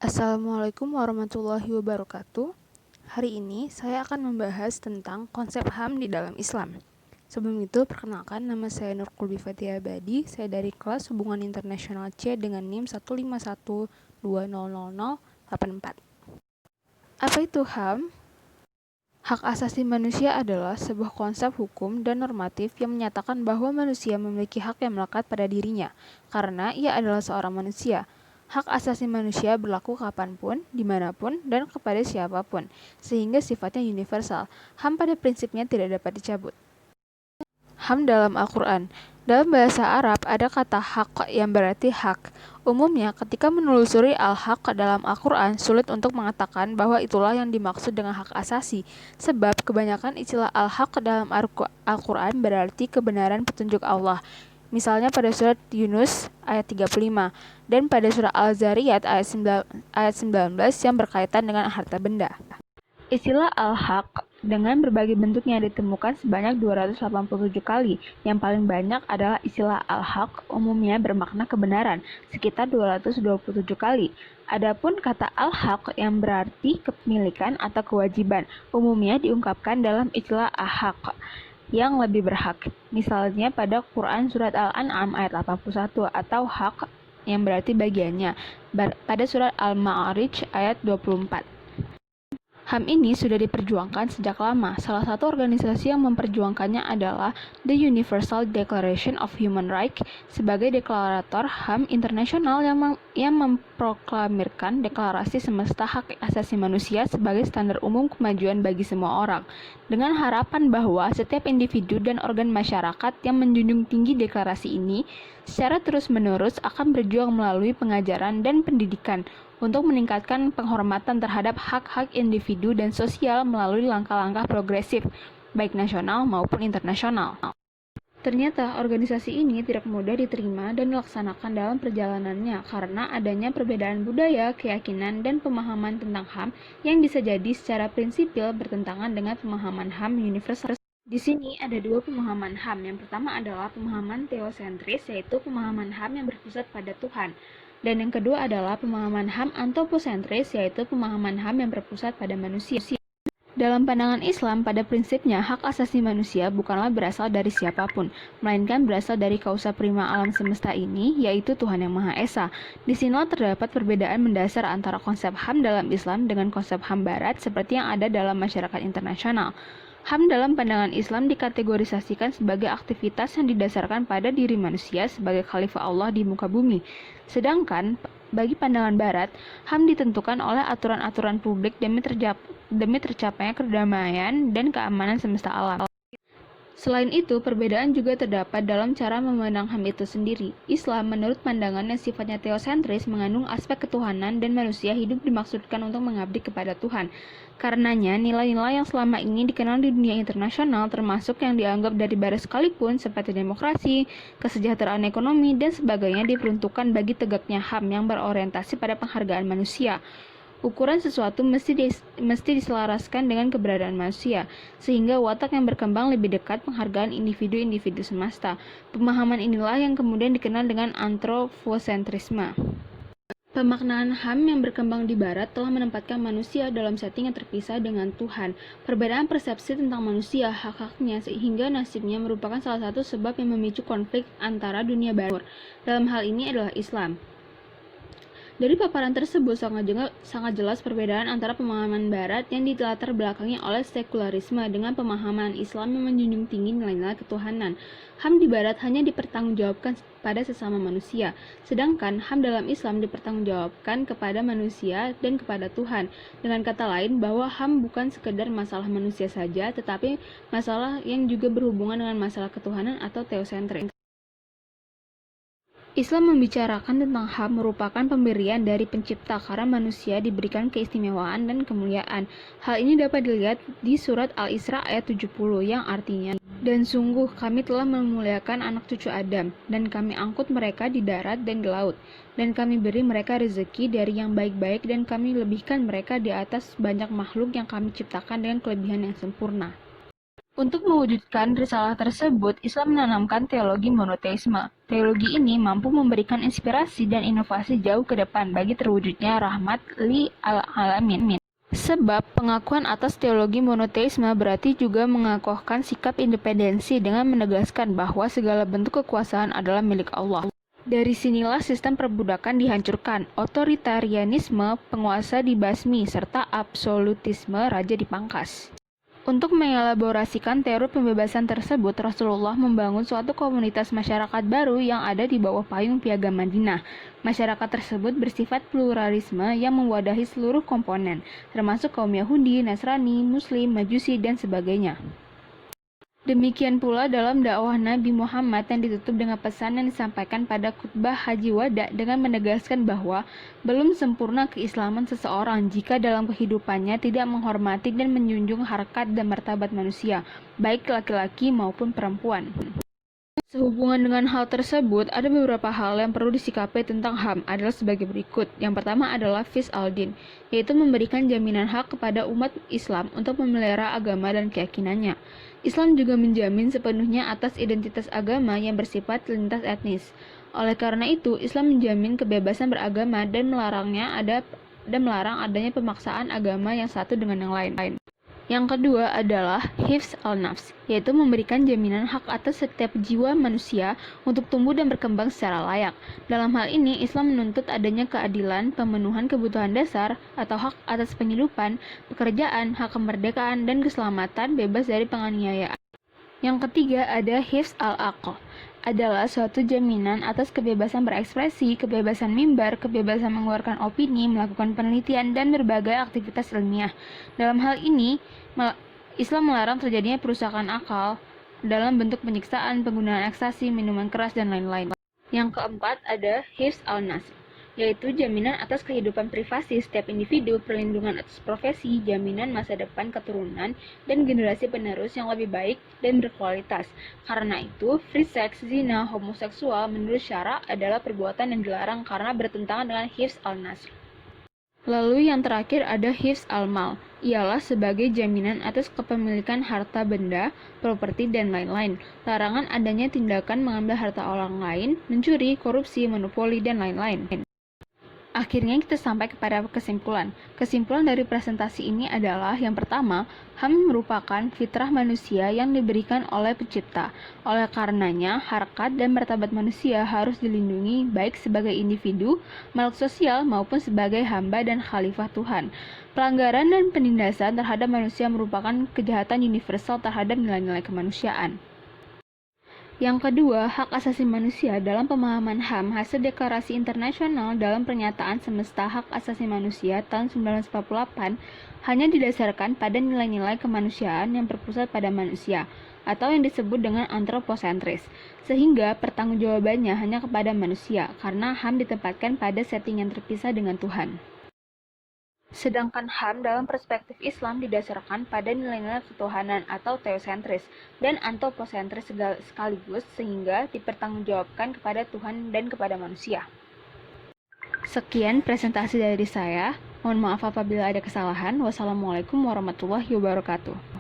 Assalamualaikum warahmatullahi wabarakatuh. Hari ini saya akan membahas tentang konsep HAM di dalam Islam. Sebelum itu, perkenalkan nama saya Nur Kulbi Fatia Abadi. Saya dari kelas Hubungan Internasional C dengan NIM 151200084. Apa itu HAM? Hak asasi manusia adalah sebuah konsep hukum dan normatif yang menyatakan bahwa manusia memiliki hak yang melekat pada dirinya, karena ia adalah seorang manusia. Hak asasi manusia berlaku kapanpun, dimanapun, dan kepada siapapun, sehingga sifatnya universal. HAM pada prinsipnya tidak dapat dicabut. HAM dalam Al-Quran. Dalam bahasa Arab ada kata hak yang berarti hak. Umumnya ketika menelusuri al-haq dalam Al-Quran sulit untuk mengatakan bahwa itulah yang dimaksud dengan hak asasi. Sebab kebanyakan istilah al-haq dalam Al-Quran berarti kebenaran petunjuk Allah. Misalnya pada surat Yunus ayat 35 dan pada surat Al-Zariyat ayat 19 yang berkaitan dengan harta benda. Istilah al-haq dengan berbagai bentuknya ditemukan sebanyak 287 kali. Yang paling banyak adalah istilah al-haq, umumnya bermakna kebenaran, sekitar 227 kali. Adapun kata al-haq yang berarti kepemilikan atau kewajiban, umumnya diungkapkan dalam istilah ahaq, yang lebih berhak. Misalnya pada Quran Surat Al-An'am ayat 81 atau hak yang berarti bagiannya pada Surat Al-Ma'arij ayat 24. HAM ini sudah diperjuangkan sejak lama. Salah satu organisasi yang memperjuangkannya adalah The Universal Declaration of Human Rights sebagai deklarator HAM internasional yang memproklamirkan deklarasi semesta hak asasi manusia sebagai standar umum kemajuan bagi semua orang, dengan harapan bahwa setiap individu dan organ masyarakat yang menjunjung tinggi deklarasi ini secara terus-menerus akan berjuang melalui pengajaran dan pendidikan untuk meningkatkan penghormatan terhadap hak-hak individu dan sosial melalui langkah-langkah progresif, baik nasional maupun internasional. Ternyata organisasi ini tidak mudah diterima dan dilaksanakan dalam perjalanannya karena adanya perbedaan budaya, keyakinan, dan pemahaman tentang HAM yang bisa jadi secara prinsipil bertentangan dengan pemahaman HAM universal. Di sini ada dua pemahaman HAM. Yang pertama adalah pemahaman teosentris, yaitu pemahaman HAM yang berpusat pada Tuhan. Dan yang kedua adalah pemahaman HAM antroposentris, yaitu pemahaman HAM yang berpusat pada manusia. Dalam pandangan Islam, pada prinsipnya hak asasi manusia bukanlah berasal dari siapapun, melainkan berasal dari kausa prima alam semesta ini, yaitu Tuhan Yang Maha Esa. Di sinilah terdapat perbedaan mendasar antara konsep HAM dalam Islam dengan konsep HAM Barat seperti yang ada dalam masyarakat internasional. HAM dalam pandangan Islam dikategorisasikan sebagai aktivitas yang didasarkan pada diri manusia sebagai khalifah Allah di muka bumi. Sedangkan bagi pandangan Barat, HAM ditentukan oleh aturan-aturan publik demi tercapainya kedamaian dan keamanan semesta alam. Selain itu, perbedaan juga terdapat dalam cara memandang HAM itu sendiri. Islam, menurut pandangan yang sifatnya teosentris, mengandung aspek ketuhanan dan manusia hidup dimaksudkan untuk mengabdi kepada Tuhan. Karenanya, nilai-nilai yang selama ini dikenal di dunia internasional, termasuk yang dianggap dari barat sekalipun, seperti demokrasi, kesejahteraan ekonomi, dan sebagainya, diperuntukkan bagi tegaknya HAM yang berorientasi pada penghargaan manusia. Ukuran sesuatu mesti diselaraskan dengan keberadaan manusia, sehingga watak yang berkembang lebih dekat penghargaan individu-individu semesta. Pemahaman inilah yang kemudian dikenal dengan antropocentrisme. Pemaknaan HAM yang berkembang di Barat telah menempatkan manusia dalam setting yang terpisah dengan Tuhan. Perbedaan persepsi tentang manusia, hak-haknya, sehingga nasibnya merupakan salah satu sebab yang memicu konflik antara dunia Barat. Dalam hal ini adalah Islam. Dari paparan tersebut sangat jelas perbedaan antara pemahaman Barat yang dilatar belakangi oleh sekularisme dengan pemahaman Islam yang menjunjung tinggi nilai-nilai ketuhanan. HAM di Barat hanya dipertanggungjawabkan pada sesama manusia, sedangkan HAM dalam Islam dipertanggungjawabkan kepada manusia dan kepada Tuhan. Dengan kata lain, bahwa HAM bukan sekedar masalah manusia saja, tetapi masalah yang juga berhubungan dengan masalah ketuhanan atau teosentris. Islam membicarakan tentang HAM merupakan pemberian dari pencipta karena manusia diberikan keistimewaan dan kemuliaan. Hal ini dapat dilihat di surat Al-Isra ayat 70 yang artinya, "Dan sungguh kami telah memuliakan anak cucu Adam, dan kami angkut mereka di darat dan di laut, dan kami beri mereka rezeki dari yang baik-baik, dan kami lebihkan mereka di atas banyak makhluk yang kami ciptakan dengan kelebihan yang sempurna." Untuk mewujudkan risalah tersebut, Islam menanamkan teologi monoteisme. Teologi ini mampu memberikan inspirasi dan inovasi jauh ke depan bagi terwujudnya rahmat li al-alamin. Sebab pengakuan atas teologi monoteisme berarti juga mengakukan sikap independensi dengan menegaskan bahwa segala bentuk kekuasaan adalah milik Allah. Dari sinilah sistem perbudakan dihancurkan, otoritarianisme penguasa dibasmi, serta absolutisme raja dipangkas. Untuk mengelaborasikan teori pembebasan tersebut, Rasulullah membangun suatu komunitas masyarakat baru yang ada di bawah payung Piagam Madinah. Masyarakat tersebut bersifat pluralisme yang mewadahi seluruh komponen, termasuk kaum Yahudi, Nasrani, Muslim, Majusi, dan sebagainya. Demikian pula dalam dakwah Nabi Muhammad yang ditutup dengan pesan yang disampaikan pada khutbah Haji Wada dengan menegaskan bahwa belum sempurna keislaman seseorang jika dalam kehidupannya tidak menghormati dan menjunjung harkat dan martabat manusia, baik laki-laki maupun perempuan. Sehubungan dengan hal tersebut, ada beberapa hal yang perlu disikapi tentang HAM adalah sebagai berikut. Yang pertama adalah Fis al-Din, yaitu memberikan jaminan hak kepada umat Islam untuk memelihara agama dan keyakinannya. Islam juga menjamin sepenuhnya atas identitas agama yang bersifat lintas etnis. Oleh karena itu, Islam menjamin kebebasan beragama dan melarang adanya pemaksaan agama yang satu dengan yang lain. Yang kedua adalah hifz al-nafs, yaitu memberikan jaminan hak atas setiap jiwa manusia untuk tumbuh dan berkembang secara layak. Dalam hal ini, Islam menuntut adanya keadilan, pemenuhan kebutuhan dasar, atau hak atas penghidupan, pekerjaan, hak kemerdekaan, dan keselamatan bebas dari penganiayaan. Yang ketiga ada hifz al-aql, adalah suatu jaminan atas kebebasan berekspresi, kebebasan mimbar, kebebasan mengeluarkan opini, melakukan penelitian, dan berbagai aktivitas ilmiah. Dalam hal ini, Islam melarang terjadinya perusakan akal dalam bentuk penyiksaan, penggunaan ekstasi, minuman keras, dan lain-lain. Yang keempat ada hifz al-nas, yaitu jaminan atas kehidupan privasi setiap individu, perlindungan atas profesi, jaminan masa depan keturunan, dan generasi penerus yang lebih baik dan berkualitas. Karena itu, free sex, zina, homoseksual menurut syara adalah perbuatan yang dilarang karena bertentangan dengan hifz al-nas. Lalu yang terakhir ada hifz al-mal, ialah sebagai jaminan atas kepemilikan harta benda, properti, dan lain-lain. Larangan adanya tindakan mengambil harta orang lain, mencuri, korupsi, monopoli, dan lain-lain. Akhirnya kita sampai kepada kesimpulan. Kesimpulan dari presentasi ini adalah yang pertama, HAM merupakan fitrah manusia yang diberikan oleh pencipta. Oleh karenanya, harkat dan martabat manusia harus dilindungi baik sebagai individu, makhluk sosial maupun sebagai hamba dan khalifah Tuhan. Pelanggaran dan penindasan terhadap manusia merupakan kejahatan universal terhadap nilai-nilai kemanusiaan. Yang kedua, hak asasi manusia dalam pemahaman HAM hasil Deklarasi Internasional dalam Pernyataan Semesta Hak Asasi Manusia tahun 1948 hanya didasarkan pada nilai-nilai kemanusiaan yang berpusat pada manusia, atau yang disebut dengan antroposentris, sehingga pertanggungjawabannya hanya kepada manusia, karena HAM ditempatkan pada setting yang terpisah dengan Tuhan. Sedangkan HAM dalam perspektif Islam didasarkan pada nilai-nilai ketuhanan atau teosentris dan antroposentris sekaligus sehingga dipertanggungjawabkan kepada Tuhan dan kepada manusia. Sekian presentasi dari saya. Mohon maaf apabila ada kesalahan. Wassalamualaikum warahmatullahi wabarakatuh.